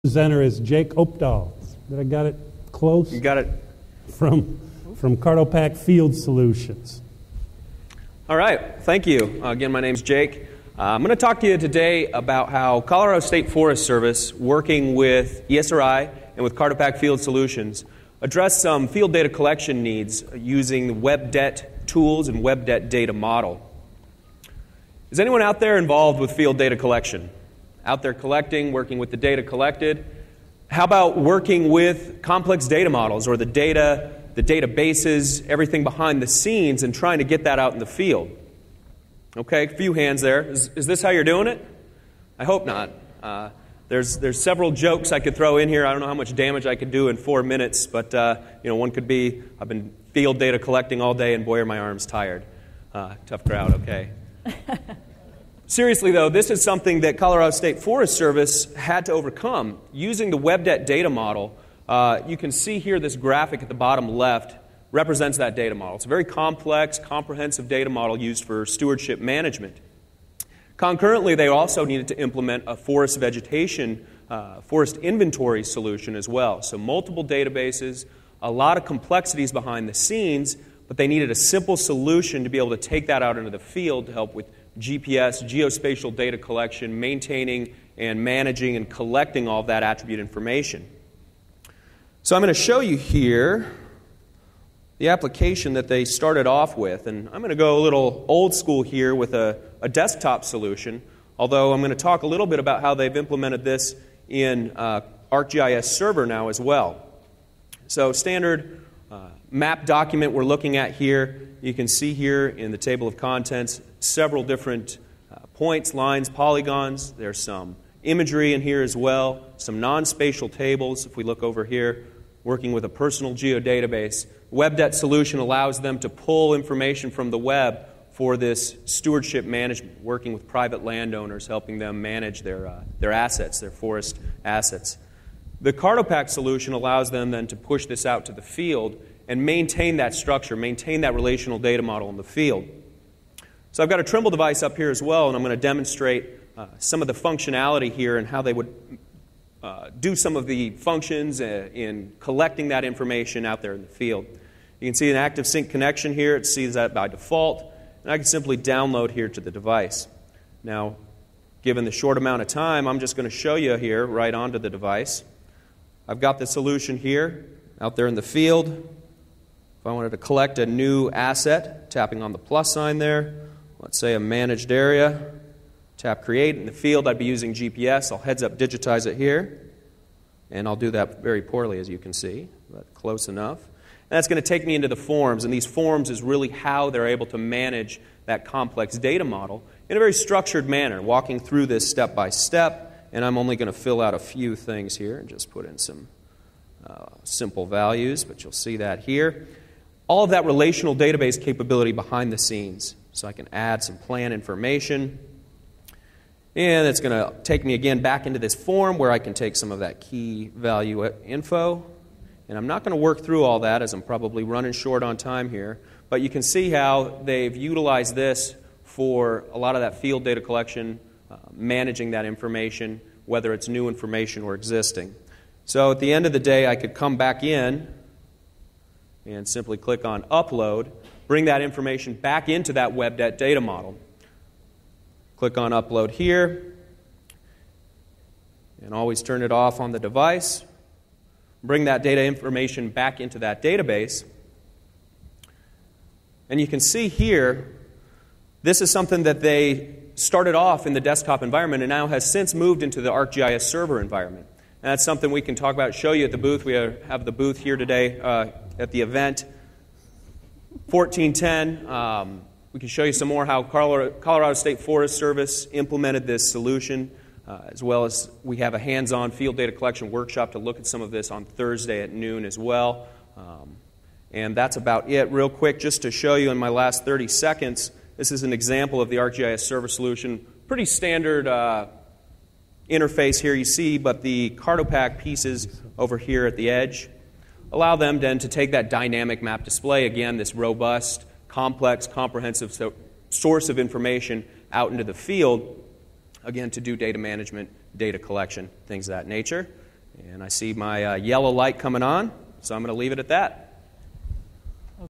Presenter is Jake Opdahl. Did I got it close? You got it. From Cartopack Field Solutions. All right. Thank you. Again, my name's Jake. I'm going to talk to you today about how Colorado State Forest Service, working with Esri and with Cartopack Field Solutions, address some field data collection needs using WebDet tools and WebDet data model. Is anyone out there involved with field data collection? Out there collecting, working with the data collected? How about working with complex data models or the data, the databases, everything behind the scenes and trying to get that out in the field? Okay, a few hands there. Is this how you're doing it? I hope not. There's several jokes I could throw in here. I don't know how much damage I could do in 4 minutes, but one could be, I've been field data collecting all day and boy are my arms tired. Tough crowd, okay. Seriously though, this is something that Colorado State Forest Service had to overcome. Using the WebDet data model, you can see here this graphic at the bottom left represents that data model. It's a very complex, comprehensive data model used for stewardship management. Concurrently, they also needed to implement a forest vegetation, forest inventory solution as well. So multiple databases, a lot of complexities behind the scenes, but they needed a simple solution to be able to take that out into the field to help with GPS, geospatial data collection, maintaining and managing and collecting all of that attribute information. So I'm going to show you here the application that they started off with. And I'm going to go a little old school here with a desktop solution, although I'm going to talk a little bit about how they've implemented this in ArcGIS Server now as well. So standard map document we're looking at here. You can see here in the table of contents several different points, lines, polygons. There's some imagery in here as well, some non-spatial tables. If we look over here, working with a personal geodatabase, WebDet solution allows them to pull information from the web for this stewardship management, working with private landowners, helping them manage their assets, their forest assets. The Cartopack solution allows them then to push this out to the field and maintain that structure, maintain that relational data model in the field. So I've got a Trimble device up here as well, and I'm going to demonstrate some of the functionality here and how they would do some of the functions in collecting that information out there in the field. You can see an active sync connection here. It sees that by default, and I can simply download here to the device. Now, given the short amount of time, I'm just going to show you here right onto the device. I've got the solution here out there in the field. If I wanted to collect a new asset, tapping on the plus sign there, let's say a managed area, tap create. In the field, I'd be using GPS. I'll heads up digitize it here, and I'll do that very poorly, as you can see, but close enough. And that's going to take me into the forms, and these forms is really how they're able to manage that complex data model in a very structured manner, walking through this step by step, and I'm only going to fill out a few things here and just put in some simple values, but you'll see that here. All of that relational database capability behind the scenes. So I can add some plan information. And it's going to take me again back into this form where I can take some of that key value info. And I'm not going to work through all that as I'm probably running short on time here. But you can see how they've utilized this for a lot of that field data collection, managing that information, whether it's new information or existing. So at the end of the day, I could come back in and simply click on Upload, bring that information back into that WebDet data model. Click on Upload here, and always turn it off on the device. Bring that data information back into that database. And you can see here, this is something that they started off in the desktop environment and now has since moved into the ArcGIS server environment. And that's something we can talk about, show you at the booth. We have the booth here today at the event. 1410, we can show you some more how Colorado State Forest Service implemented this solution, as well as we have a hands-on field data collection workshop to look at some of this on Thursday at noon as well. And that's about it. Real quick, just to show you in my last 30 seconds, this is an example of the ArcGIS server solution. Pretty standard interface here you see, but the Cartopack pieces over here at the edge allow them then to take that dynamic map display, again, this robust, complex, comprehensive source of information out into the field, again, to do data management, data collection, things of that nature. And I see my yellow light coming on, so I'm going to leave it at that.